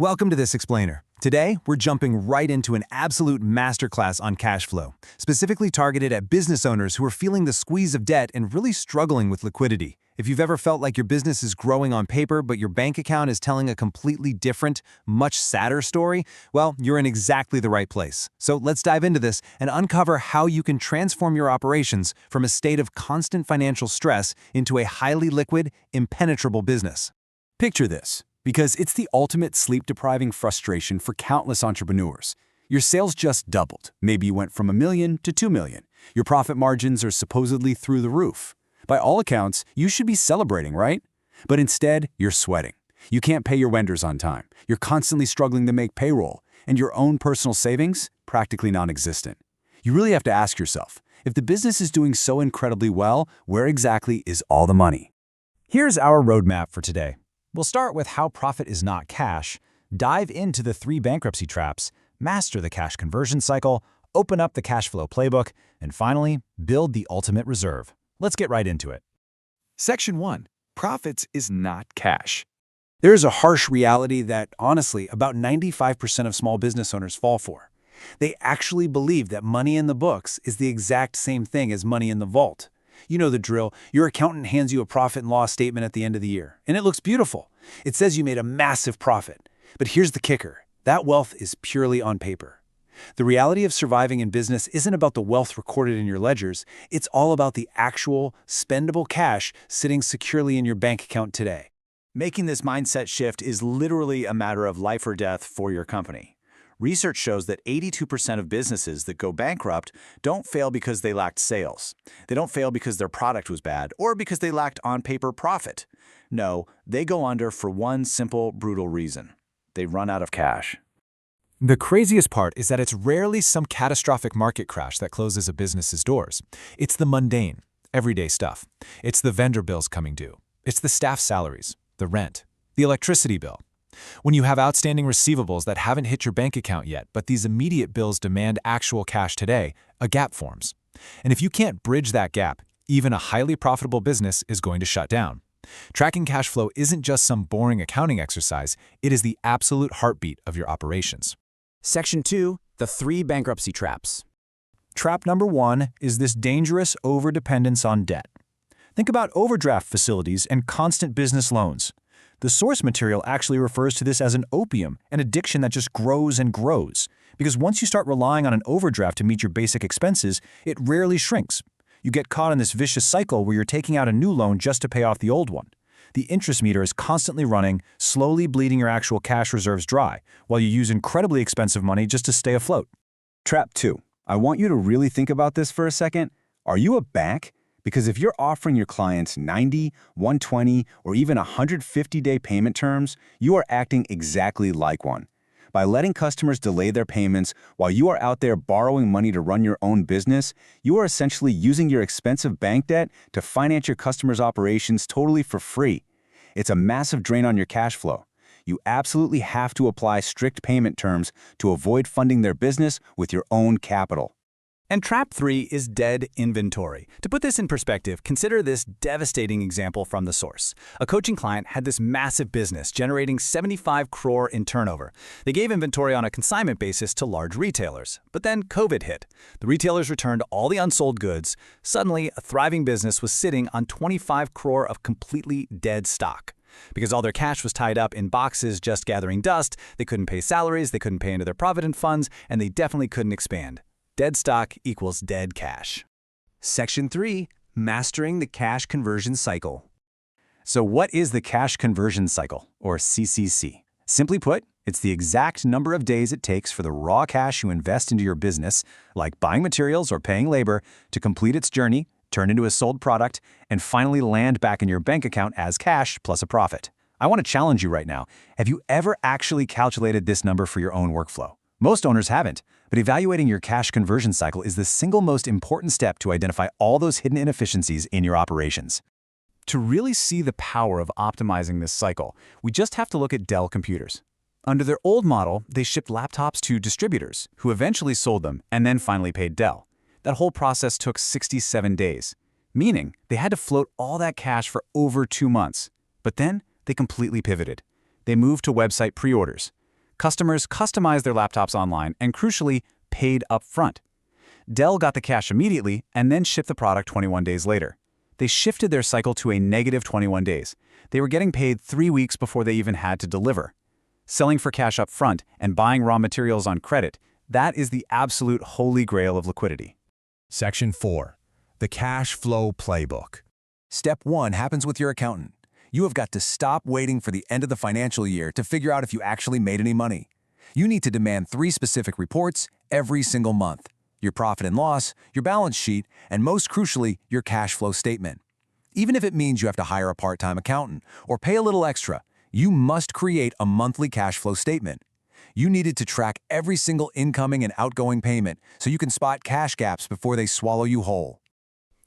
Welcome to This Explainer. Today, we're jumping right into an absolute masterclass on cash flow, specifically targeted at business owners who are feeling the squeeze of debt and really struggling with liquidity. If you've ever felt like your business is growing on paper, but your bank account is telling a completely different, much sadder story, well, you're in exactly the right place. So let's dive into this and uncover how you can transform your operations from a state of constant financial stress into a highly liquid, impenetrable business. Picture this, because it's the ultimate sleep-depriving frustration for countless entrepreneurs. Your sales just doubled. Maybe you went from $1 million to $2 million. Your profit margins are supposedly through the roof. By all accounts, you should be celebrating, right? But instead, you're sweating. You can't pay your vendors on time. You're constantly struggling to make payroll, and your own personal savings, practically non-existent. You really have to ask yourself, if the business is doing so incredibly well, where exactly is all the money? Here's our roadmap for today. We'll start with how profit is not cash, dive into the 3 bankruptcy traps, master the cash conversion cycle, open up the cash flow playbook, and finally, build the ultimate reserve. Let's get right into it. Section 1. Profits is not cash. There is a harsh reality that, honestly, about 95% of small business owners fall for. They actually believe that money in the books is the exact same thing as money in the vault. You know the drill. Your accountant hands you a profit and loss statement at the end of the year, and it looks beautiful. It says you made a massive profit. But here's the kicker. That wealth is purely on paper. The reality of surviving in business isn't about the wealth recorded in your ledgers. It's all about the actual, spendable cash sitting securely in your bank account today. Making this mindset shift is literally a matter of life or death for your company. Research shows that 82% of businesses that go bankrupt don't fail because they lacked sales. They don't fail because their product was bad or because they lacked on-paper profit. No, they go under for one simple, brutal reason. They run out of cash. The craziest part is that it's rarely some catastrophic market crash that closes a business's doors. It's the mundane, everyday stuff. It's the vendor bills coming due. It's the staff salaries, the rent, the electricity bill. When you have outstanding receivables that haven't hit your bank account yet, but these immediate bills demand actual cash today, a gap forms. And if you can't bridge that gap, even a highly profitable business is going to shut down. Tracking cash flow isn't just some boring accounting exercise, it is the absolute heartbeat of your operations. Section 2. The 3 bankruptcy traps. Trap number 1 is this dangerous overdependence on debt. Think about overdraft facilities and constant business loans. The source material actually refers to this as an opium, an addiction that just grows and grows. Because once you start relying on an overdraft to meet your basic expenses, it rarely shrinks. You get caught in this vicious cycle where you're taking out a new loan just to pay off the old one. The interest meter is constantly running, slowly bleeding your actual cash reserves dry, while you use incredibly expensive money just to stay afloat. Trap 2. I want you to really think about this for a second. Are you a bank? Because if you're offering your clients 90, 120, or even 150-day payment terms, you are acting exactly like one. By letting customers delay their payments while you are out there borrowing money to run your own business, you are essentially using your expensive bank debt to finance your customers' operations totally for free. It's a massive drain on your cash flow. You absolutely have to apply strict payment terms to avoid funding their business with your own capital. And trap 3 is dead inventory. To put this in perspective, consider this devastating example from the source. A coaching client had this massive business generating 75 crore in turnover. They gave inventory on a consignment basis to large retailers. But then COVID hit. The retailers returned all the unsold goods. Suddenly, a thriving business was sitting on 25 crore of completely dead stock. Because all their cash was tied up in boxes just gathering dust, they couldn't pay salaries, they couldn't pay into their provident funds, and they definitely couldn't expand. Dead stock equals dead cash. Section 3. Mastering the cash conversion cycle. So what is the cash conversion cycle, or CCC? Simply put, it's the exact number of days it takes for the raw cash you invest into your business, like buying materials or paying labor, to complete its journey, turn into a sold product, and finally land back in your bank account as cash plus a profit. I want to challenge you right now. Have you ever actually calculated this number for your own workflow? Most owners haven't, but evaluating your cash conversion cycle is the single most important step to identify all those hidden inefficiencies in your operations. To really see the power of optimizing this cycle, we just have to look at Dell computers. Under their old model, they shipped laptops to distributors, who eventually sold them and then finally paid Dell. That whole process took 67 days, meaning they had to float all that cash for over 2 months. But then they completely pivoted. They moved to website pre-orders. Customers customized their laptops online and, crucially, paid up front. Dell got the cash immediately and then shipped the product 21 days later. They shifted their cycle to a negative 21 days. They were getting paid 3 weeks before they even had to deliver. Selling for cash up front and buying raw materials on credit, that is the absolute holy grail of liquidity. Section 4. The Cash Flow Playbook. Step 1 happens with your accountant. You have got to stop waiting for the end of the financial year to figure out if you actually made any money. You need to demand 3 specific reports every single month: your profit and loss, your balance sheet, and most crucially, your cash flow statement. Even if it means you have to hire a part-time accountant or pay a little extra, you must create a monthly cash flow statement. You needed to track every single incoming and outgoing payment so you can spot cash gaps before they swallow you whole.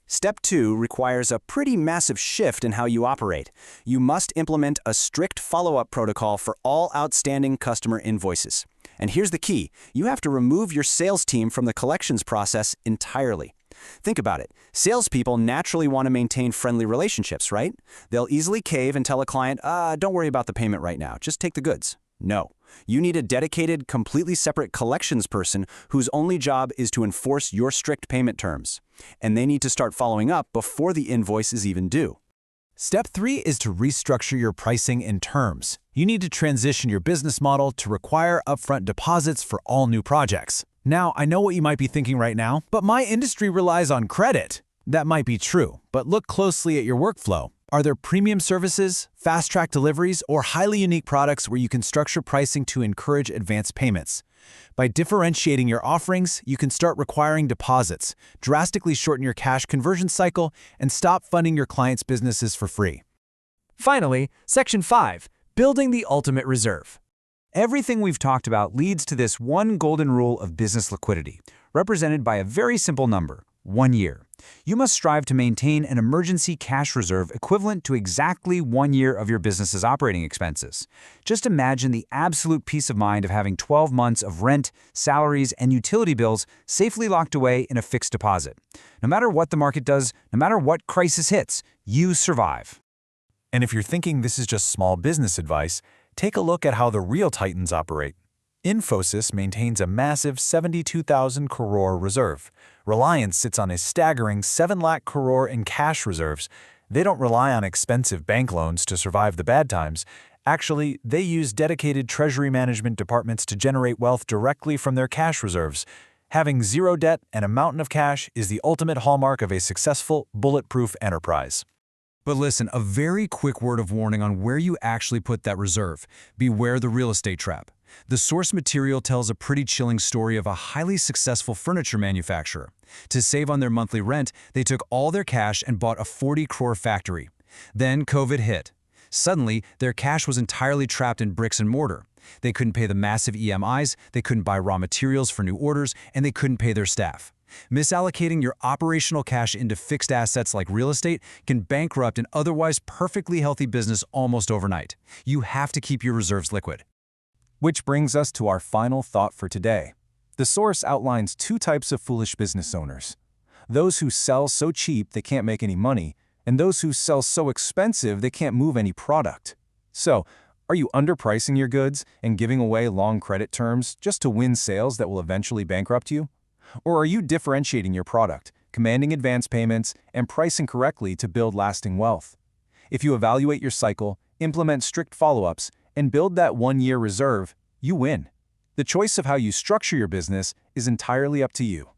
Step 2 requires a pretty massive shift in how you operate. You must implement a strict follow-up protocol for all outstanding customer invoices. And here's the key: you have to remove your sales team from the collections process entirely. Think about it. Salespeople naturally want to maintain friendly relationships, right? They'll easily cave and tell a client, don't worry about the payment right now, just take the goods. No. You need a dedicated, completely separate collections person whose only job is to enforce your strict payment terms. And they need to start following up before the invoice is even due. Step 3 is to restructure your pricing and terms. You need to transition your business model to require upfront deposits for all new projects. Now, I know what you might be thinking right now, but my industry relies on credit. That might be true, but look closely at your workflow. Are there premium services, fast-track deliveries, or highly unique products where you can structure pricing to encourage advance payments? By differentiating your offerings, you can start requiring deposits, drastically shorten your cash conversion cycle, and stop funding your clients' businesses for free. Finally, Section 5, building the ultimate reserve. Everything we've talked about leads to this one golden rule of business liquidity, represented by a very simple number: 1 year. You must strive to maintain an emergency cash reserve equivalent to exactly 1 year of your business's operating expenses. Just imagine the absolute peace of mind of having 12 months of rent, salaries, and utility bills safely locked away in a fixed deposit. No matter what the market does, no matter what crisis hits, you survive. And if you're thinking this is just small business advice, take a look at how the real titans operate. Infosys maintains a massive 72,000 crore reserve. Reliance sits on a staggering 7 lakh crore in cash reserves. They don't rely on expensive bank loans to survive the bad times. Actually, they use dedicated treasury management departments to generate wealth directly from their cash reserves. Having zero debt and a mountain of cash is the ultimate hallmark of a successful, bulletproof enterprise. But listen, a very quick word of warning on where you actually put that reserve. Beware the real estate trap. The source material tells a pretty chilling story of a highly successful furniture manufacturer. To save on their monthly rent, they took all their cash and bought a 40 crore factory. Then COVID hit. Suddenly, their cash was entirely trapped in bricks and mortar. They couldn't pay the massive EMIs, they couldn't buy raw materials for new orders, and they couldn't pay their staff. Misallocating your operational cash into fixed assets like real estate can bankrupt an otherwise perfectly healthy business almost overnight. You have to keep your reserves liquid. Which brings us to our final thought for today. The source outlines 2 types of foolish business owners: those who sell so cheap they can't make any money, and those who sell so expensive they can't move any product. So, are you underpricing your goods and giving away long credit terms just to win sales that will eventually bankrupt you? Or are you differentiating your product, commanding advance payments, and pricing correctly to build lasting wealth? If you evaluate your cycle, implement strict follow-ups, and build that 1 year reserve, you win. The choice of how you structure your business is entirely up to you.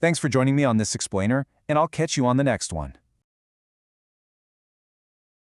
Thanks for joining me on this explainer, and I'll catch you on the next one.